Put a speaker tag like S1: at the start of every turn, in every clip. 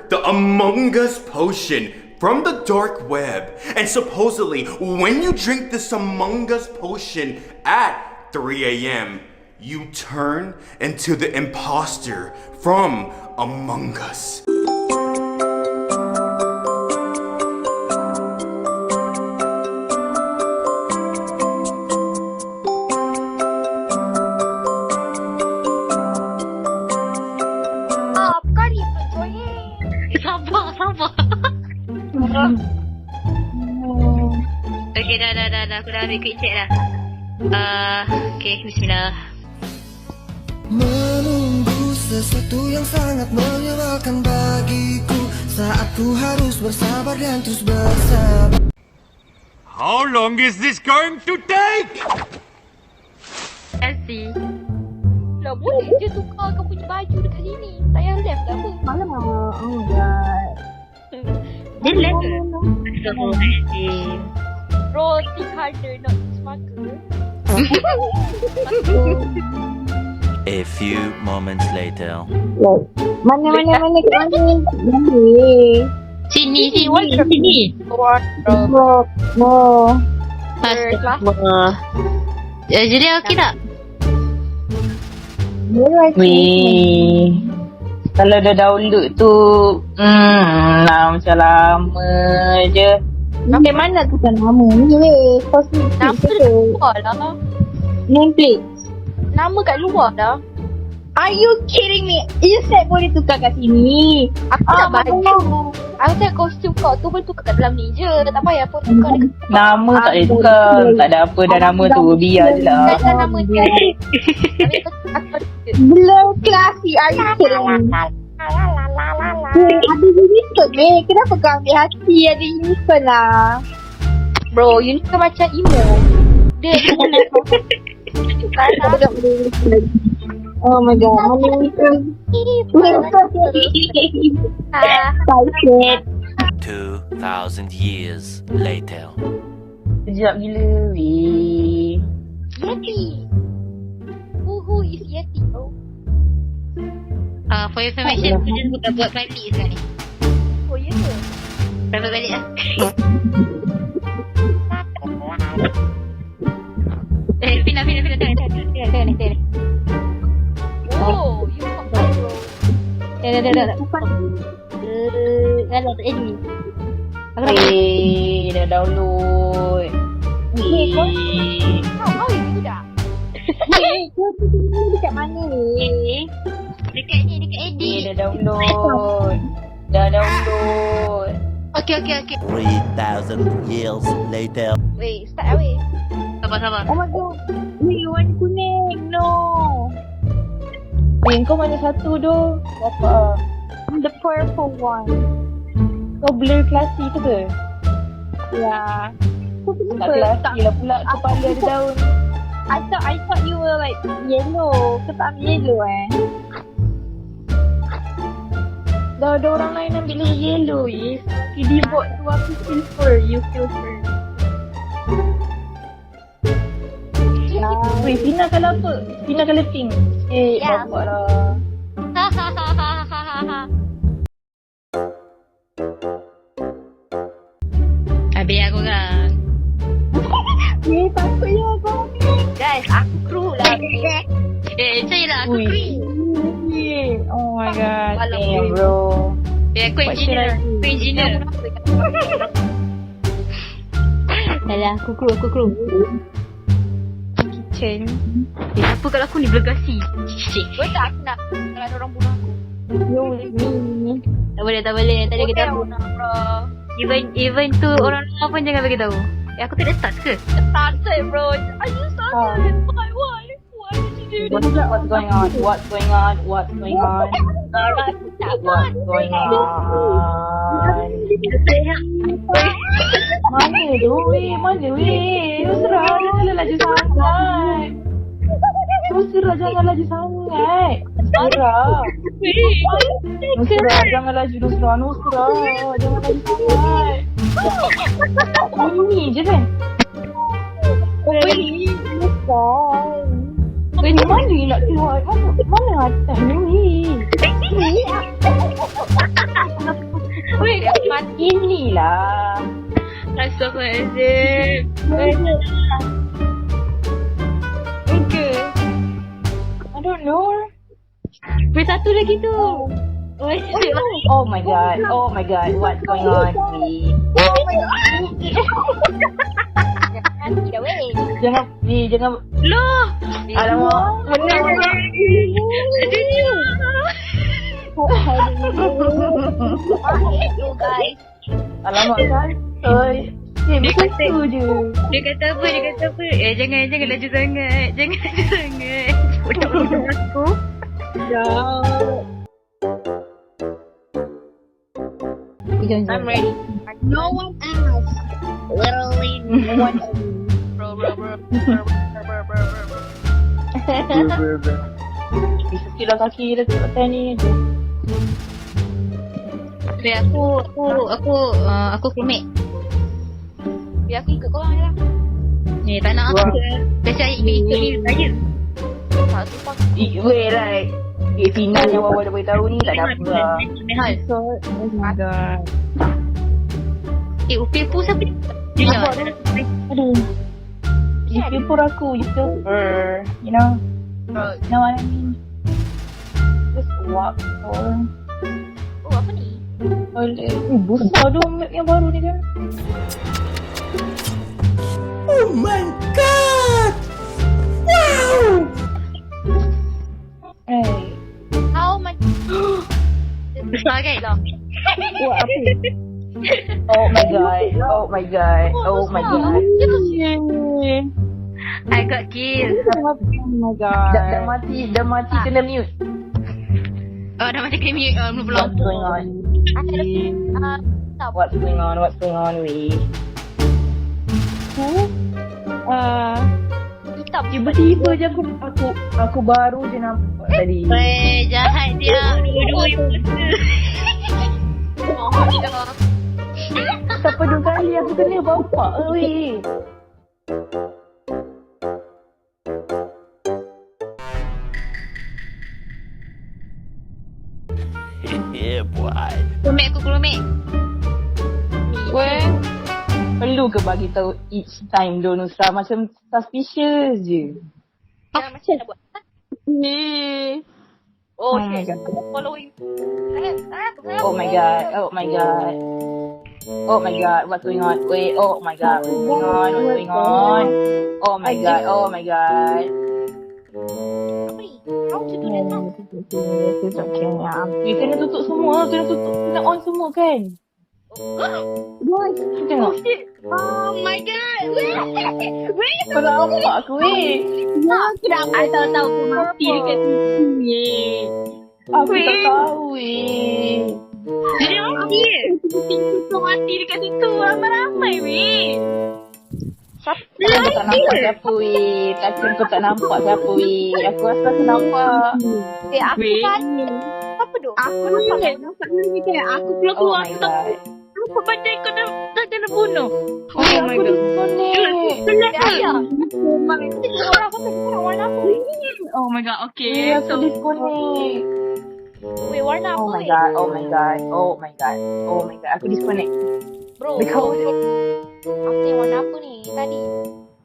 S1: the Among Us potion from the dark web. And supposedly, when you drink this Among Us potion at 3 a.m., you turn into the imposter from Among Us.
S2: Okay, dah. Aku dah ambil quick check dah. Okay, bismillah.
S3: Menunggu sesuatu yang sangat menyebalkan bagiku saat ku harus bersabar dan terus bersabar.
S4: How long is this going to take?
S2: Terima kasih.
S5: Lah boleh je tukar kau punya baju dekat sini. Tak payah left ke apa?
S6: Malam oh my god.
S2: Dia left ke? Astagfirullahaladzim.
S5: Roti harder not smarter.
S7: A few moments later.
S6: Mana
S2: Sini, sini.
S6: No.
S2: Astagfirullah. Jadi okey tak?
S8: Weh, kalau dah download tu macam lama je.
S6: Macam mana tu kan nama ni weh? Cosmetic
S5: Nama
S6: ke?
S5: kat luar lah.
S6: Nameplate.
S5: Nama kat luar dah.
S6: Are you kidding me? You said boleh tukar kat sini.
S5: Aku tak baju. Aku tengok kostum kau tu boleh tukar kat dalam ni je. Tak payah pun tukar dekat.
S8: Nama tak boleh tukar. Tak ada apa dah nama tu. Biar je lah.
S5: Kan nama dia. Tapi aku
S6: Belum klasi. Are you kidding me? Ada unicorn weh. Kenapa kau ambil hati ada unicorn lah?
S5: bro, unicorn macam emo. Dia
S6: Oh my god, mana unicorn? Sakit.
S7: 2,000 years later.
S8: Sekejap gila weh.
S5: Yeti. Who is Yeti bro?
S2: For your information, aku just bukan buat private sekarang ni.
S5: Oh ya ke?
S2: Private balik lah. Fina, tengok ni.
S5: Oh, you fuck bro.
S2: Dah. Dah, tak jadi. Aku dah
S8: Weh, dah download. Weh.
S5: How you do that?
S6: Weh, kau tu dekat mana ni?
S2: dekat edit.
S8: Weh, dah download.
S2: Okay.
S7: 3,000 years later.
S5: Wait, start lah weh.
S2: Sabar.
S6: Oh my god. Weh, warna kuning. No.
S8: Weh, kau mana satu tu? Apa?
S6: The purple one.
S8: Kau blur klasi tu ke?
S6: Ya. Kau
S8: Tak
S6: kenapa?
S8: klasi lah pula. Kepala ada daun.
S6: I thought you were like yellow. Kau tak ambil yellow
S8: Dah ada orang lain ambil yellow yes. Keyboard tu aku silver. You silver. Weh, Fina kalau apa? Fina kalau pink.
S5: Ya.
S8: Bapak lah.
S2: Habis aku kan.
S6: Weh, takutnya kau ni.
S5: Guys, aku kru lah.
S2: Saya lah, aku
S8: Ui.
S2: free.
S8: Oh my god.
S5: Alam
S8: Damn
S5: bro.
S8: bro.
S2: Aku engineer. Alah, aku kru. Kitchen. Apa kalau aku ni bergasi? Cik.
S5: Boleh tak aku nak kalau ada orang bunuh aku?
S6: You with me.
S2: Tak boleh. Tak ada kita tahu.
S5: Bro.
S2: Even tu orang luar pun jangan bagi tahu. Aku tak ada start ke?
S5: Started bro. Are you started? Why? Why did you do that?
S8: What's going on?
S5: Alright, aku tak
S8: What's going on? Mana tu weh? Jangan laju sangat. Jangan laju sangat. Nusra, jangan laju Nusra. Jangan laju sangat. Ini je kan? Weh, ni mana ni nak keluar? Mana atas ni? Inilah.
S2: Astagfirullahaladzim.
S8: Okay. I don't know.
S2: Satu lagi tu.
S8: Oh my god. Oh my god. What's going on?
S5: Nanti dah weh.
S8: Jangan.
S2: Loh.
S8: Alamak.
S2: Benar. Aduh.
S5: Mahir tu guys.
S8: Alamak kan. Oi.
S2: Dia kata-
S8: Begitu je.
S2: Dia kata apa? Jangan laju sangat. Jangan laju sangat. Budak-budak aku.
S8: I'm ready.
S5: No one else. Literally no one else.
S8: Bisa kira kaki dekat hotel ni.
S2: Biar aku crewmate.
S5: Biar aku ikut korang je lah.
S2: Ni tak nak aku. Biasa ikut ni saya.
S5: Tak sumpah.
S8: Wait, right. Final yang Wawa dah beritahu ni tak ada apa lah.
S2: Hal.
S8: Oh my god.
S2: Upil pun siapa ni? Dia.
S8: Aduh. You feel for aku, you feel for, you know what I mean? Just walk or
S5: Oh apa ni?
S8: toilet. Besar tu map yang baru ni kan?
S3: Oh my god! Wow!
S8: Hey.
S5: How much?
S2: Besar kan?
S8: Wah, apa? Oh my god. Oh my god. Oh my god.
S2: I got kill.
S8: Oh my god. Dah mati kena mute.
S2: Oh, dah mati kena mute. Belum.
S8: What's going on? What's going on? What's going on, we?
S5: Hitam.
S8: Tiba-tiba je aku baru je nampak tadi.
S2: Weh, jahat dia. Dua-dua yang
S8: Siapa dua kali aku kena bapak weh.
S7: Yeah, boy.
S2: Crewmate.
S8: Weh. Perlu ke bagi tahu each time Donusa macam suspicious je.
S5: Yang macam nak buat.
S8: Ni.
S5: Oh,
S8: Oh my
S5: shit.
S8: god.
S5: Following.
S8: Oh my god. Oh my god. Oh my god. What's going on? Wait. Oh my god. What's going on? What's going on? Oh my god. Oh my god.
S5: Apa ni? How to do that now?
S8: It's okay. Kena tutup semua. Kena on semua kan? Tengok.
S2: Oh my god. Weh.
S8: Kau nampak aku weh.
S2: I tahu aku mati dekat situ ni.
S8: Aku tak tahu weh.
S2: Dia mati. Kau mati dekat situ. Ramai-ramai weh.
S8: Takkan kau tak nampak siapa weh. Takkan kau tak nampak siapa weh. Aku rasa aku nampak.
S5: Aku kan. Apa tu?
S2: Aku nampak lagi kan. Aku
S8: Oh my god.
S2: Aku pandai kau dah kena bunuh.
S8: Oh my god.
S2: Oh my god. Okay.
S8: Weh, aku disconnect.
S5: Weh, warna apa
S8: Oh my
S5: weh?
S8: god. Oh my god. Oh my god. Oh my god. Aku disconnect.
S5: Bro,
S8: Because
S5: apa yang warna apa ni tadi?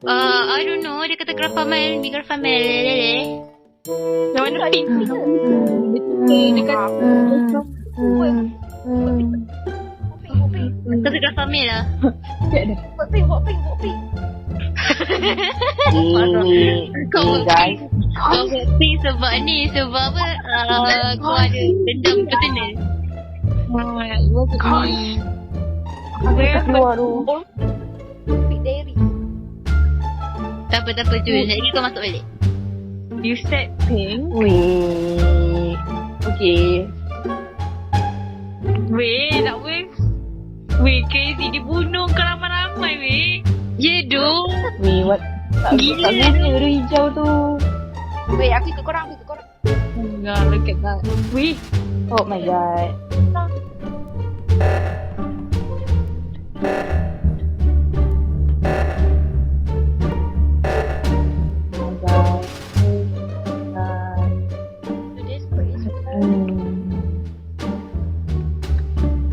S2: I don't know. Dia kata Grafamel. Ni Grafamel. Lele. Yang warna pink. Dia kata kata Grafamel lah.
S5: Buat pink.
S2: Kau
S8: guys.
S2: Kau buat pink sebab ni. Sebab apa? Kau ada dendam personal.
S8: Aku tak keluar tu.
S5: Pink diary.
S2: Tak apa Jul. Jadi kau masuk balik.
S8: You said pink? Weh. Okay.
S2: Weh, nak weh. Weh, crazy. Dibunuh ke ramai-ramai weh. Ya doh.
S8: Weh, what? Tak guna tu hijau tu.
S5: Weh, aku ikut korang.
S2: Enggak, look at that. Weh.
S8: Oh my god.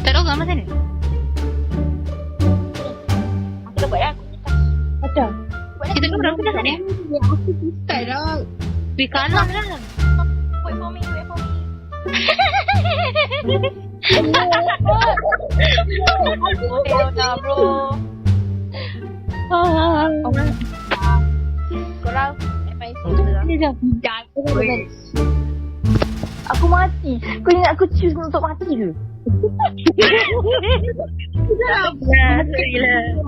S2: Tak tahu kat mana sana? Orang aku dah ni.
S6: Aku susah dah.
S2: Weh, kalah lah.
S8: Wait for me. Hell nah, bro.
S5: Korang advice lah.
S2: Dia dah bijak.
S8: Aku mati. Kau ingat aku choose untuk mati ke?
S2: Nah, gila.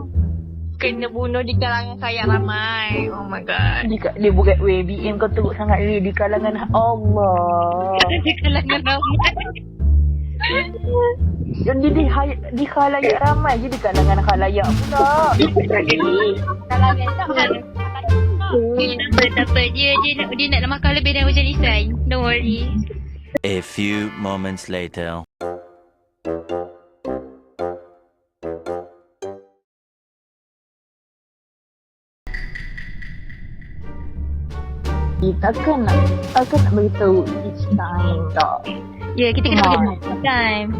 S2: Kena bunuh di kalangan saya ramai. Oh my god.
S8: Dia bukan BM kau teruk sangat dia di kalangan Allah.
S2: Di kalangan ramai.
S8: Di khalayak ramai je di kalangan khalayak pula.
S5: Kalangan tak
S2: Tak apa. Dia nak makan lebih dari macam Lisan. Don't worry.
S7: A few moments later.
S8: Takkan nak beritahu each time tak.
S2: Ya, kita kena bagi time.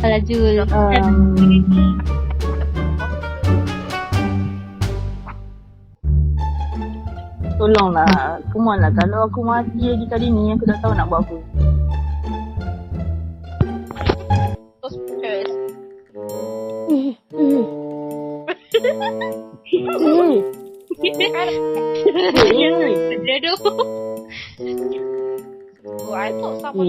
S2: Alah Jul.
S8: Tolonglah. Come on lah. Kalau aku mati lagi kali ni, aku tak tahu nak buat apa.
S5: Terus putus.
S2: Aduh.
S5: Oh, I thought someone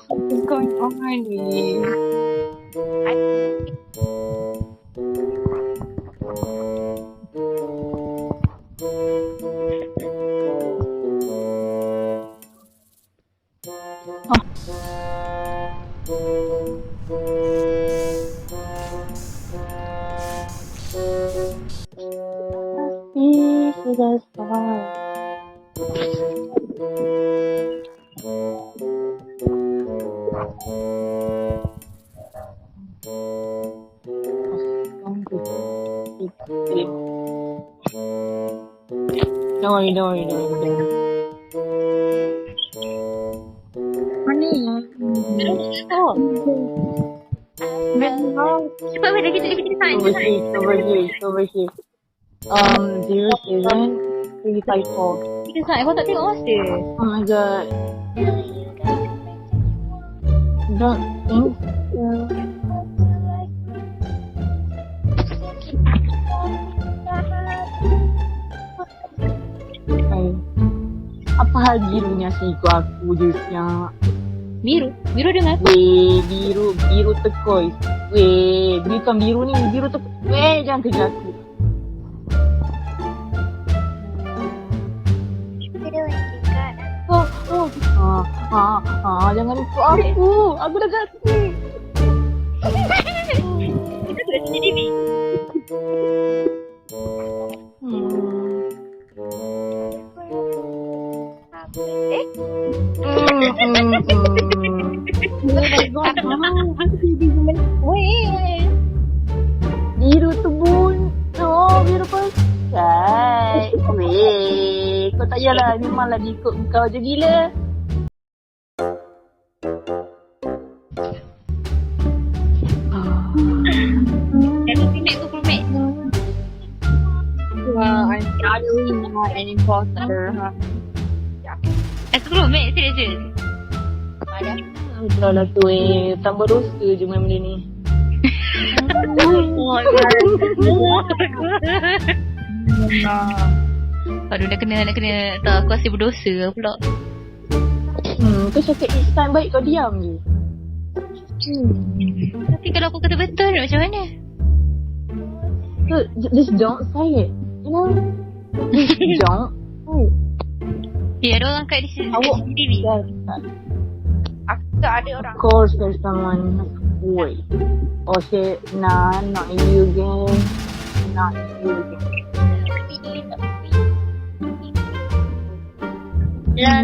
S2: What's going on ni?
S8: Sudah fine. Don't worry.
S2: Cepat weh, kita sign.
S8: Over here. 07354.
S2: Kita sign. Kau tak tengok masa?
S8: Oh my god. Don't think so. Apa hal birunya sih aku je yang
S2: Biru dengan aku.
S8: biru turquoise. Bukan biru ni, biru turquoise. Jangan kejar aku. Jangan ikut aku. Aku dah ganti.
S2: Kita sudah sendiri.
S8: Biru tebun. Biru pasal. Kau tak payahlah. Memanglah dia ikut kau je gila.
S5: I'm gathering an imposter.
S2: Aku belum serius je.
S8: Dah lah tu tambah dosa je main benda ni.
S2: Aduh, nak kena tak, aku rasa berdosa pula.
S8: Kau cakap each time baik kau diam je.
S2: Tapi kalau aku kata betul macam mana?
S8: So, just don't say it. You know? Just don't say it.
S2: Ya, ada orang kat di sini.
S8: Yes.
S5: Aku tak ada orang.
S8: Of course there's someone. Wait. Oh shit. Nah, not you again. Not you again.
S2: La.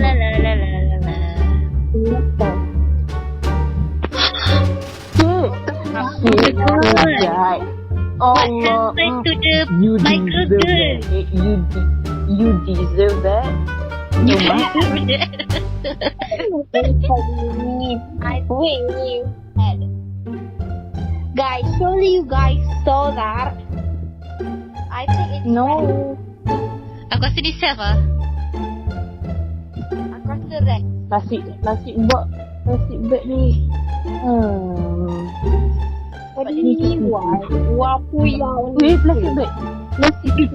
S8: Shit. Shit. Allah.
S2: To the
S8: You
S2: micro
S8: deserve
S2: girl.
S8: that. You deserve that.
S6: I wait. Guys, surely you guys saw that. I think it's
S8: No.
S2: Aku rasa dia self lah.
S6: Aku rasa Rex.
S8: Plastic bag ni.
S6: What do you mean? Wapu yang
S8: Weh, plastic bag.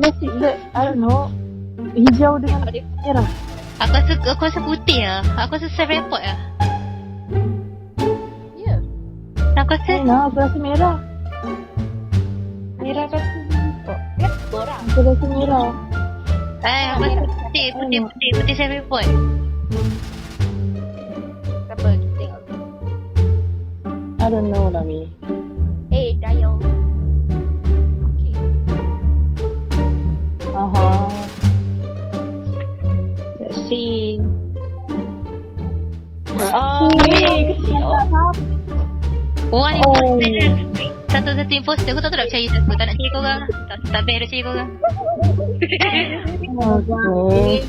S8: Plastic bag. I don't know. Hijau dengan merah.
S2: Aku rasa putih lah. Aku rasa self-report lah.
S6: Ya.
S2: Aku rasa
S8: Aku rasa merah.
S6: Merah kan Rex orang.
S8: Aku rasa merah.
S2: aku rasa putih self-report.
S6: Siapa kita tengok.
S8: I don't know lah, Mi.
S6: Dial. Okay.
S2: Let's see. Orang imposter. Satu-satu imposter. Aku tak tahu nak percaya siapa. Tak nak cari korang. Tak best nak cari korang.
S8: Okay.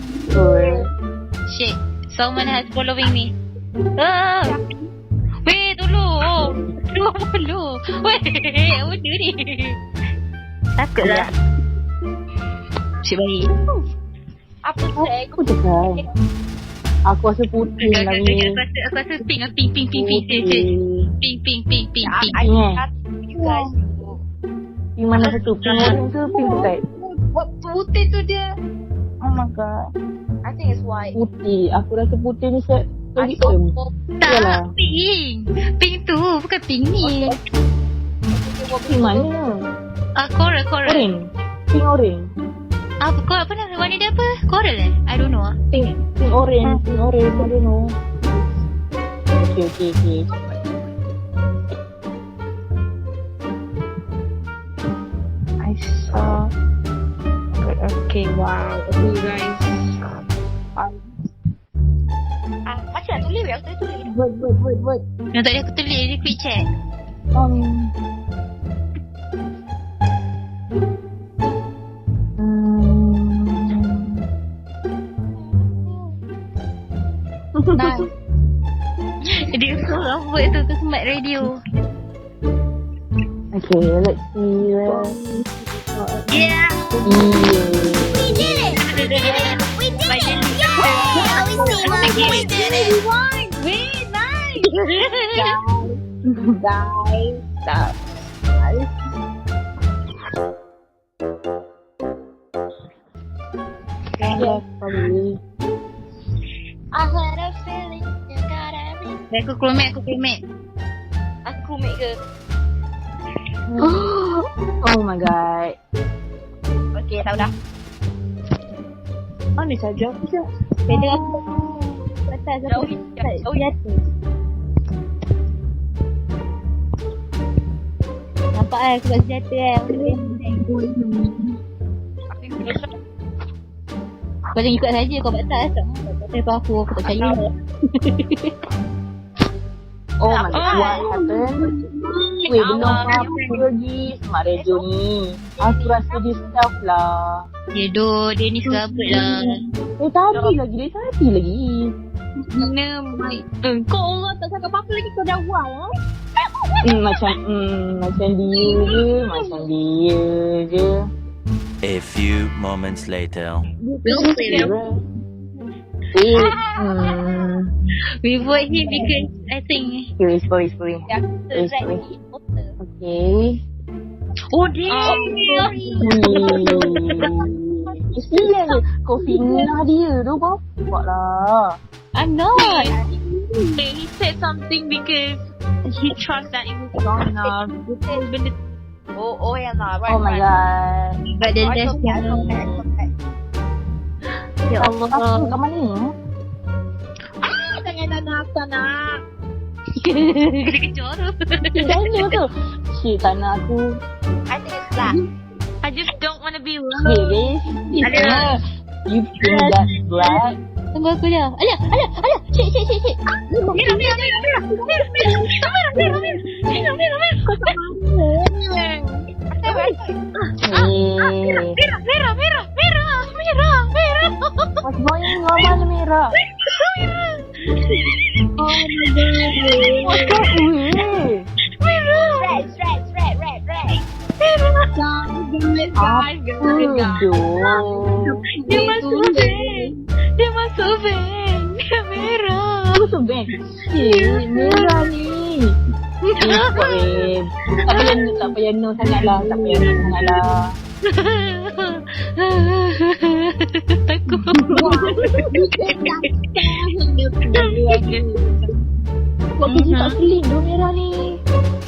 S2: Shit. Someone has following me. Weh, tolong. Tolong. Weh, apa benda ni? Takut lah. Cik baik.
S6: Apa saya?
S8: Aku cakap. Aku rasa putih lah, Mi.
S2: Aku rasa pink lah. Pink. Pink.
S6: You guys.
S8: Pink mana satu? Pink orange ke pink pekat?
S6: What putih tu dia?
S8: Oh my god.
S6: I think it's white.
S8: Putih. Aku rasa putih ni set.
S6: I
S8: Hitam.
S6: hope.
S2: Tak, pink. Pink tu, bukan pink ni.
S8: Pink mana?
S2: Coral.
S8: Orange. Pink orange.
S2: Apa nama warna dia apa? Coral eh? I don't know.
S8: Pink orange. I don't know. Okay.
S6: I saw. Okay, wow. Okay, guys. Macam nak tulis, aku tak tulis.
S8: Wait.
S2: Yang tadi aku tulis, dia quick check.
S6: Nice.
S2: Dia seorang buat tu smart radio.
S8: Okay, let's see.
S2: Yeah.
S7: We did it! We did it!
S2: Wait, nice.
S6: Guys, stop.
S8: Probably.
S6: I had a feeling you got everything.
S2: Aku crewmate.
S6: Aku make ke?
S8: Oh my god.
S6: Okay, tahu dah.
S8: Mana saja aku je?
S6: Beda aku. Betul, jauh jatuh.
S2: Nampak kan aku buat senjata kan. Kau jangan ikut saja, kau batal asal. Kau aku tak percaya.
S8: Oh my god, what happened? Weh, belum apa lagi smart radio ni. Aku rasa dia staff lah.
S2: Ya doh, dia ni serabut lah.
S8: Tadi lagi.
S2: Mana mic? Kau orang tak cakap apa-apa lagi, kau dah wal.
S8: Macam dia je.
S7: A few moments later.
S2: We vote him because I think.
S8: Sorry. Okay.
S2: Oh dia.
S8: Dia kau fitnah dia tu kau. Buat lah.
S2: I'm not. He said something because he trusts that it was wrong enough. Benda.
S6: Oh yang lah.
S8: Oh my god.
S2: But then there's ya Allah.
S8: Aku kat mana ni?
S6: Jangan nak.
S2: Kena kejar tu.
S8: Jangan tu. Cik tak nak aku.
S6: I think it's black.
S2: I just don't want to be wrong.
S8: Serius? You think that's black?
S2: Tunggu aku je. Alah. Cik. Merah. Kau tak mahu. Merah.
S8: What's going on, Mama Mira? What's up, weh?
S5: Red.
S8: Apa doh?
S2: Dia masuk van. Dia merah.
S8: Aku tu bang. Mira ni. Tak payah no sangatlah.
S2: Takut.
S8: Buat kerja tak pelik doh Mira ni.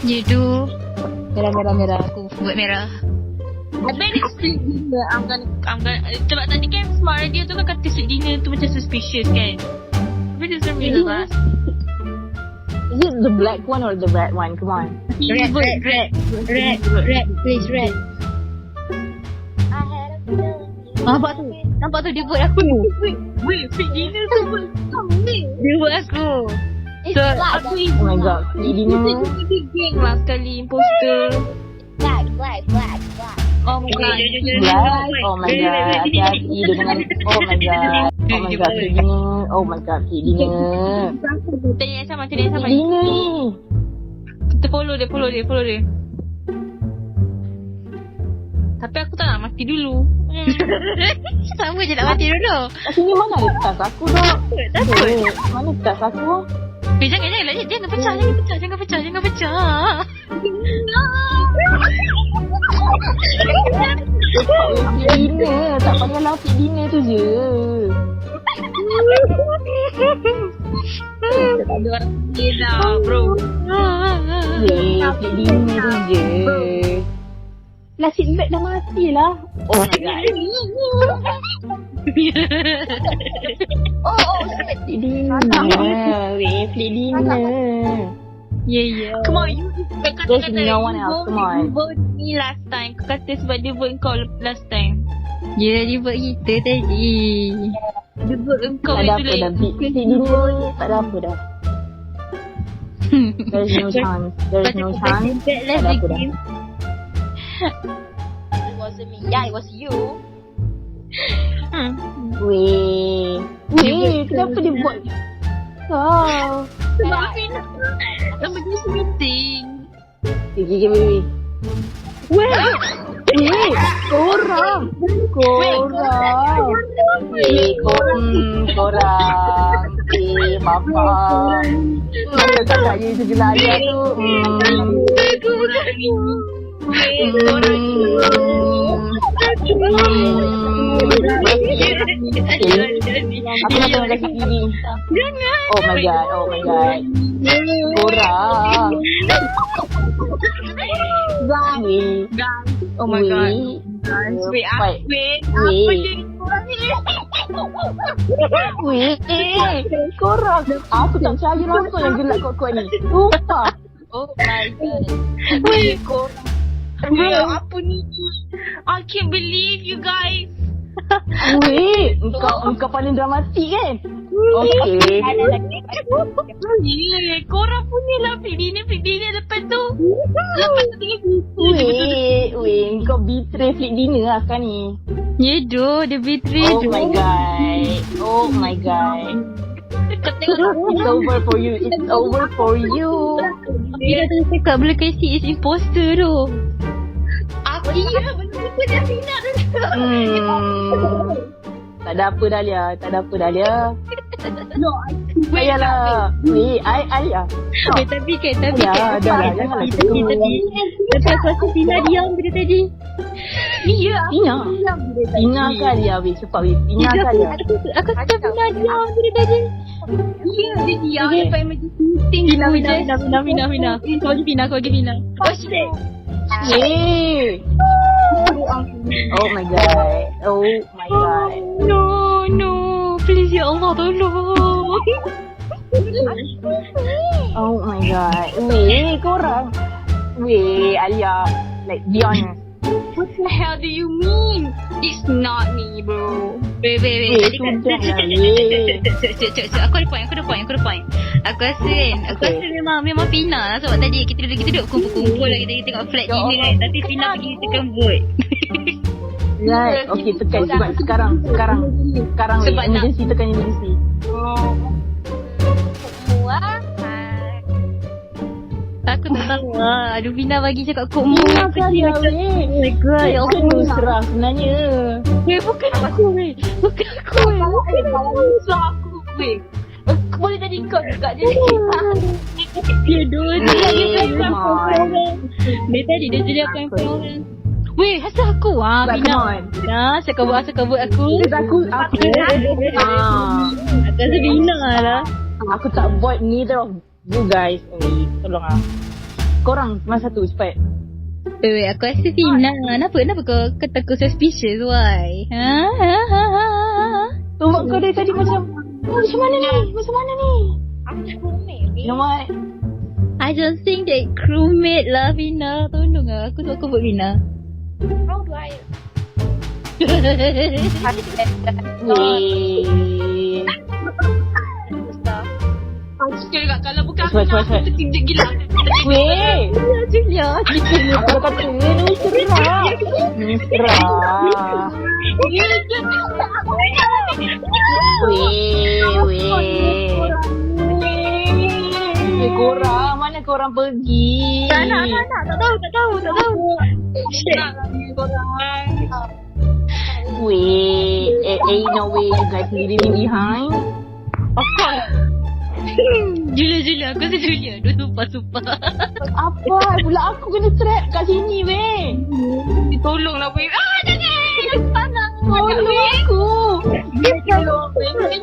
S2: Ya tu.
S8: Merah.
S2: Aku buat merah. I bet it's sweet dinner. I'm gonna sebab tadi kan Smart Radio tu kan kata sweet dinner tu macam suspicious kan. But it's really lah.
S8: Is it the black one or the red one? Come on.
S2: Red. Please red. Nampak tu dia buat aku. Wait, sweet dinner tu buat dia buat aku. So aku
S8: Oh my god, dinner.
S2: kita geng lah sekali imposter.
S5: Black.
S2: Oh my god.
S8: Black. Oh my god. Hati-hati dengan. Oh my god, dinner. Oh my god, dinner.
S2: Tanya sama.
S8: Dinner ni.
S2: Kita follow dia. Tapi aku tak nak mati dulu. Sama je nak mati dulu.
S8: Kat sini mana ada tas aku dok? Mana tas aku?
S2: Jangan pecah.
S8: Dinner, tak payah lapik dinner tu je.
S2: Tak ada orang dah, bro.
S8: Lapik dinner tu je. Plastic bag dah mati lah. Oh my god. Plastic dinner. Plastic dinner.
S2: Yeah. Come on, you
S8: There's no one else, come on.
S2: You vote me last time. Kau kata sebab dia vote kau last time. Ya, dia vote kita tadi. Dia vote kau
S8: Tak ada
S2: itu
S8: apa dah. Plastic dinner ni tak ada apa dah. There's no chance. Tak ada apa dah.
S5: It wasn't me. Yeah, it was you.
S8: Weh, kenapa dia buat?
S2: Sebab Fina sama dia meeting.
S8: Okay, weh. Korang. Bapa. Mana tak je segala ayat tu. Aku nak tengok kasih TV. Oh my god. Korang.
S2: Oh my god. Wait.
S8: Korang. Aku tak percaya langsung yang gelak kuat-kuat ni. Sumpah.
S2: Oh my god. Wait, korang. Bro, apa ni? I can't believe you guys.
S8: Weh, engkau paling dramatik kan? Okay.
S2: Korang punya lah fake dinner lepas tu. Lepas tu tengok gitu.
S8: Weh, engkau betray fake dinner lah sekarang ni.
S2: Ya doh, dia betray
S8: Oh my god. It's over for you.
S2: Dia dah cakap boleh kasi is imposter tu. Aku iya, betul-betul dia Fina tu.
S8: Tak ada apa dah Lia. No, ayalah. Weh, Alia.
S2: Tapi
S8: Ya, dah janganlah gitu.
S2: lepas tu Fina diam bila tadi. Iya,
S8: Fina ke Alia weh, cepat weh. Fina ke Alia.
S2: Aku kata Fina diam bila tadi. Iya, dia diam lepas emergency meeting. Fina. Kau bagi Fina. Oh shit.
S8: Yay! Oh my god.
S2: No. Please ya Allah, tolong.
S8: Oh my god. Weh, korang. Weh, Alia. Like, be honest.
S2: What the hell do you mean? It's not me, bro. Wait. Tadi kan. Aku ada point. Aku rasa memang Fina lah. Sebab tadi kita duduk kumpul-kumpul lah. Kita tengok flag dinner kan. Tapi Fina pergi tekan vote.
S8: Right. Okay, tekan sebab sekarang
S2: Sebab nak-
S8: emergency, tekan emergency.
S5: Wah.
S2: Aku tak tahu lah. Aduh, Bina bagi cakap kod mu.
S8: Aku dia weh.
S2: Oh my god, ya
S8: Itu
S2: Allah.
S8: Nusrah sebenarnya.
S2: Weh, bukan aku weh. Bukan aku weh. Bukan aku weh.
S8: Boleh jadi kau juga je.
S2: Dia dua je. Dia tadi dia jadi apa yang orang. Weh, asal aku
S8: But come
S2: Bina.
S8: on.
S2: Bina, saya kabut aku.
S8: Aku
S2: Atas Bina lah.
S8: Aku tak buat neither of you guys. Tolong korang masa tu cepat.
S2: Weh, aku rasa Bina. Kenapa kau kata aku suspicious, why?
S8: Tunggu kau dari tadi macam mana ni? Macam mana ni? You know what?
S2: I just think that crewmate lah, Bina. Tolong lah. Aku suka buat Bina.
S5: How do I?
S8: Weh.
S2: Cakap kalau bukan
S8: Cepat,
S2: Bina,
S8: cepat.
S2: aku terkejut gila.
S8: Weh.
S2: Julia.
S8: Aku dah kata Nusrah. Weh. Korang, mana korang pergi?
S2: Tak tahu. Shit.
S8: Weh, ain't no way you guys leaving me behind. Of course.
S2: Julia. Aku rasa Julia. Dua sumpah.
S8: Apa? Pula aku kena trap kat sini, weh.
S2: Tolonglah, weh. Jangan. Panas.
S8: Tolong aku.
S2: Tolong, weh.